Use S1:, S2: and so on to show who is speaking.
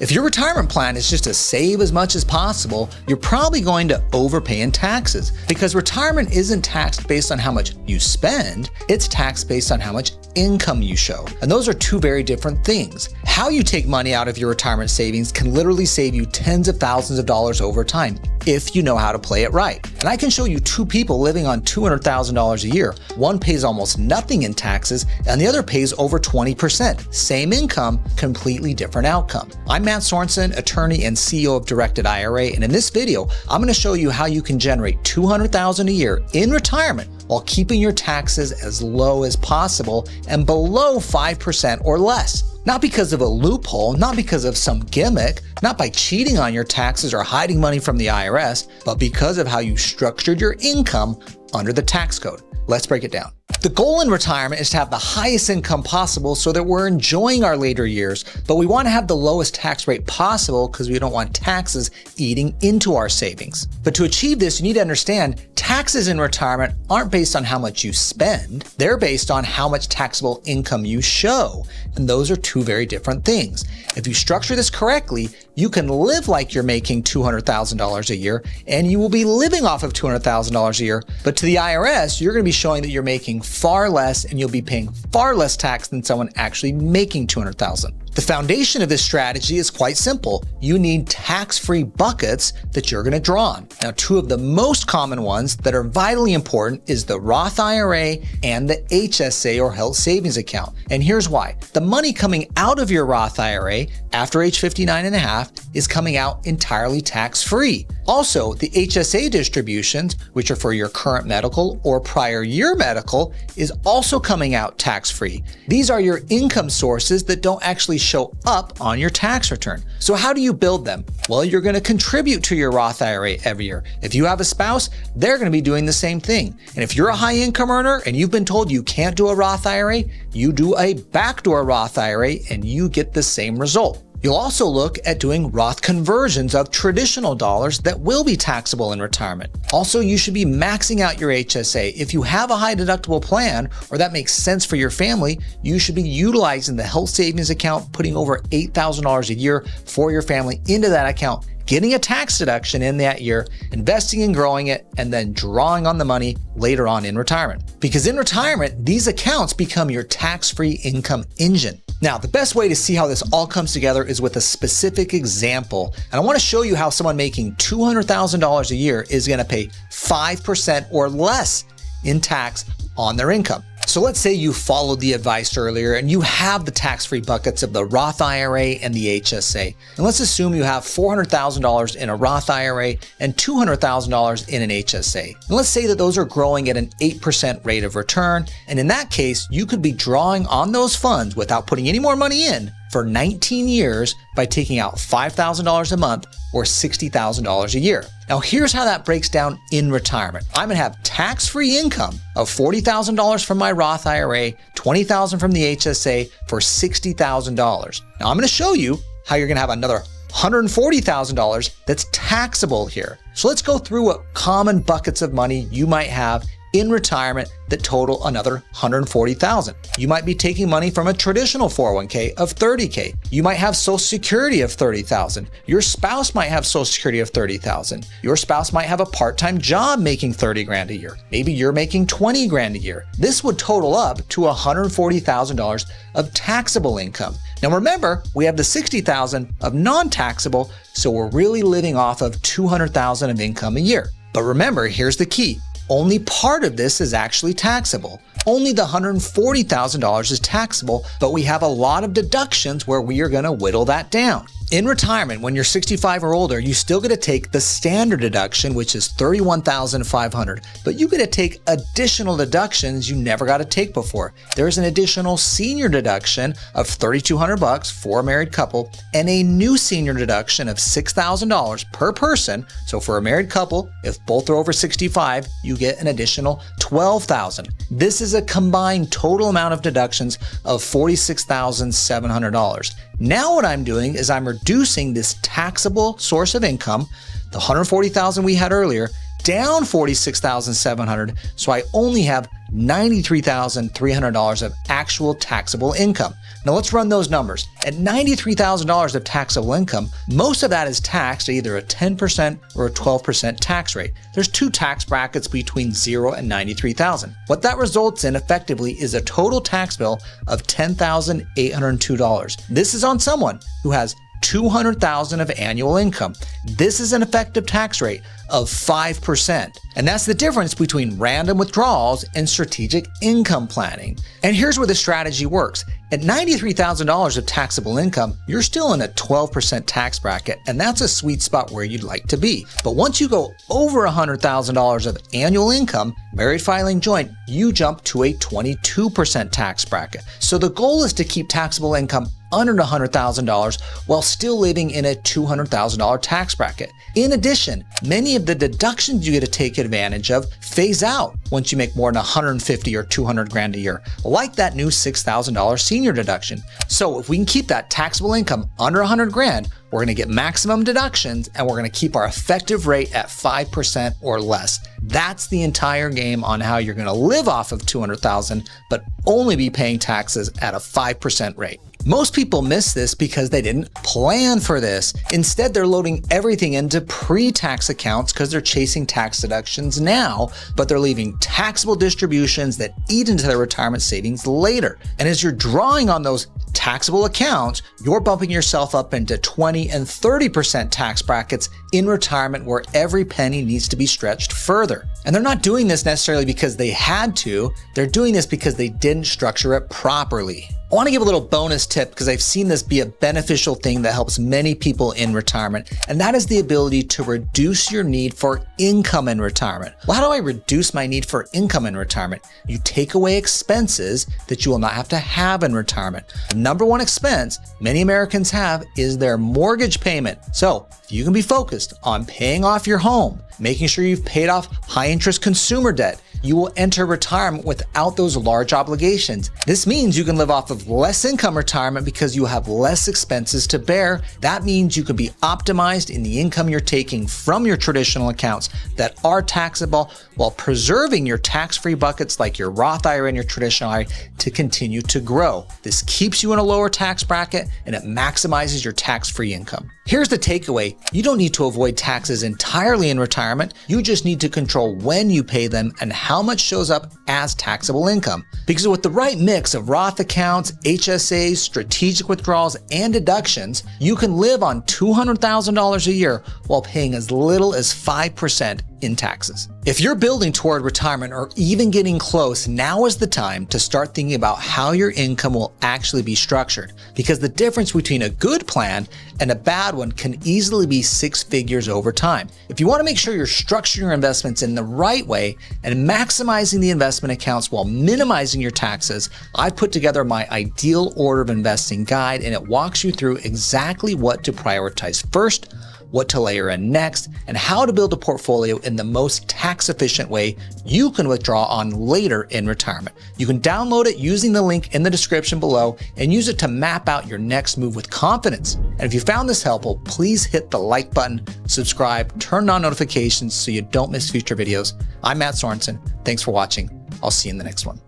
S1: If your retirement plan is just to save as much as possible, you're probably going to overpay in taxes because retirement isn't taxed based on how much you spend, it's taxed based on how much income you show. And those are two very different things. How you take money out of your retirement savings can literally save you tens of thousands of dollars over time if you know how to play it right. And I can show you two people living on $200,000 a year. One pays almost nothing in taxes and the other pays over 20%. Same income, completely different outcome. I'm Matt Sorensen, attorney and CEO of Directed IRA, and in this video, I'm going to show you how you can generate $200,000 a year in retirement while keeping your taxes as low as possible and below 5% or less. Not because of a loophole, not because of some gimmick, not by cheating on your taxes or hiding money from the IRS, but because of how you structured your income under the tax code. Let's break it down. The goal in retirement is to have the highest income possible so that we're enjoying our later years, but we want to have the lowest tax rate possible because we don't want taxes eating into our savings. But to achieve this, you need to understand taxes in retirement aren't based on how much you spend, they're based on how much taxable income you show. And those are two very different things. If you structure this correctly, you can live like you're making $200,000 a year and you will be living off of $200,000 a year. But to the IRS, you're going to be showing that you're making far less and you'll be paying far less tax than someone actually making $200,000. The foundation of this strategy is quite simple. You need tax-free buckets that you're going to draw on. Now, two of the most common ones that are vitally important is the Roth IRA and the HSA or health savings account. And here's why. The money coming out of your Roth IRA after age 59 and a half is coming out entirely tax-free. Also, the HSA distributions, which are for your current medical or prior year medical, is also coming out tax-free. These are your income sources that don't actually show up on your tax return. So how do you build them? Well, you're going to contribute to your Roth IRA every year. If you have a spouse, they're going to be doing the same thing. And if you're a high income earner and you've been told you can't do a Roth IRA, you do a backdoor Roth IRA and you get the same result. You'll also look at doing Roth conversions of traditional dollars that will be taxable in retirement. Also, you should be maxing out your HSA. If you have a high deductible plan or that makes sense for your family, you should be utilizing the health savings account, putting over $8,000 a year for your family into that account, getting a tax deduction in that year, investing and growing it, and then drawing on the money later on in retirement. Because in retirement, these accounts become your tax-free income engine. Now, the best way to see how this all comes together is with a specific example. And I want to show you how someone making $200,000 a year is going to pay 5% or less in tax on their income. So let's say you followed the advice earlier and you have the tax-free buckets of the Roth IRA and the HSA. And let's assume you have $400,000 in a Roth IRA and $200,000 in an HSA. And let's say that those are growing at an 8% rate of return. And in that case, you could be drawing on those funds without putting any more money in for 19 years by taking out $5,000 a month or $60,000 a year. Now, here's how that breaks down in retirement. I'm going to have tax-free income of $40,000 from my Roth IRA, $20,000 from the HSA for $60,000. Now, I'm going to show you how you're going to have another $140,000 that's taxable here. So let's go through what common buckets of money you might have in retirement that total another $140,000. You might be taking money from a traditional 401k of $30K. You might have Social Security of $30,000. Your spouse might have Social Security of $30,000. Your spouse might have a part-time job making $30,000 a year. Maybe you're making $20,000 a year. This would total up to $140,000 of taxable income. Now remember, we have the $60,000 of non-taxable, so we're really living off of $200,000 of income a year. But remember, here's the key. Only part of this is actually taxable. Only the $140,000 is taxable, but we have a lot of deductions where we are going to whittle that down. In retirement, when you're 65 or older, you still get to take the standard deduction, which is $31,500, but you get to take additional deductions you never got to take before. There's an additional senior deduction of $3,200 for a married couple and a new senior deduction of $6,000 per person. So for a married couple, if both are over 65, you get an additional $12,000. This is a combined total amount of deductions of $46,700. Now what I'm doing is I'm reducing this taxable source of income, the $140,000 we had earlier, down $46,700, so I only have $93,300 of actual taxable income. Now let's run those numbers. At $93,000 of taxable income, most of that is taxed at either a 10% or a 12% tax rate. There's two tax brackets between 0 and $93,000. What that results in effectively is a total tax bill of $10,802. This is on someone who has $200,000 of annual income. This is an effective tax rate of 5%. And that's the difference between random withdrawals and strategic income planning. And here's where the strategy works. At $93,000 of taxable income, you're still in a 12% tax bracket, and that's a sweet spot where you'd like to be. But once you go over $100,000 of annual income, married filing joint, you jump to a 22% tax bracket. So the goal is to keep taxable income under $100,000 while still living in a $200,000 tax bracket. In addition, many of the deductions you get to take advantage of phase out once you make more than $150 or $200 grand a year, like that new $6,000 senior deduction. So if we can keep that taxable income under $100 grand, we're going to get maximum deductions and we're going to keep our effective rate at 5% or less. That's the entire game on how you're going to live off of $200,000, but only be paying taxes at a 5% rate. Most people miss this because they didn't plan for this. Instead, they're loading everything into pre-tax accounts because they're chasing tax deductions now, but they're leaving taxable distributions that eat into their retirement savings later. And as you're drawing on those taxable accounts, you're bumping yourself up into 20 and 30% tax brackets in retirement where every penny needs to be stretched further. And they're not doing this necessarily because they had to, they're doing this because they didn't structure it properly. I want to give a little bonus tip because I've seen this be a beneficial thing that helps many people in retirement, and that is the ability to reduce your need for income in retirement. Well, how do I reduce my need for income in retirement? You take away expenses that you will not have to have in retirement. The number one expense many Americans have is their mortgage payment. So if you can be focused on paying off your home, making sure you've paid off high interest consumer debt, you will enter retirement without those large obligations. This means you can live off of less income retirement because you have less expenses to bear. That means you can be optimized in the income you're taking from your traditional accounts that are taxable while preserving your tax-free buckets like your Roth IRA and your traditional IRA to continue to grow. This keeps you in a lower tax bracket and it maximizes your tax-free income. Here's the takeaway. You don't need to avoid taxes entirely in retirement. You just need to control when you pay them and how much shows up as taxable income. Because with the right mix of Roth accounts, HSAs, strategic withdrawals, and deductions, you can live on $200,000 a year while paying as little as 5% in taxes. If you're building toward retirement or even getting close, now is the time to start thinking about how your income will actually be structured, because the difference between a good plan and a bad one can easily be 6 figures over time. If you want to make sure you're structuring your investments in the right way and maximizing the investment accounts while minimizing your taxes, I've put together my ideal order of investing guide, and it walks you through exactly what to prioritize first, what to layer in next, and how to build a portfolio in the most tax-efficient way you can withdraw on later in retirement. You can download it using the link in the description below and use it to map out your next move with confidence. And if you found this helpful, please hit the like button, subscribe, turn on notifications so you don't miss future videos. I'm Matt Sorensen. Thanks for watching. I'll see you in the next one.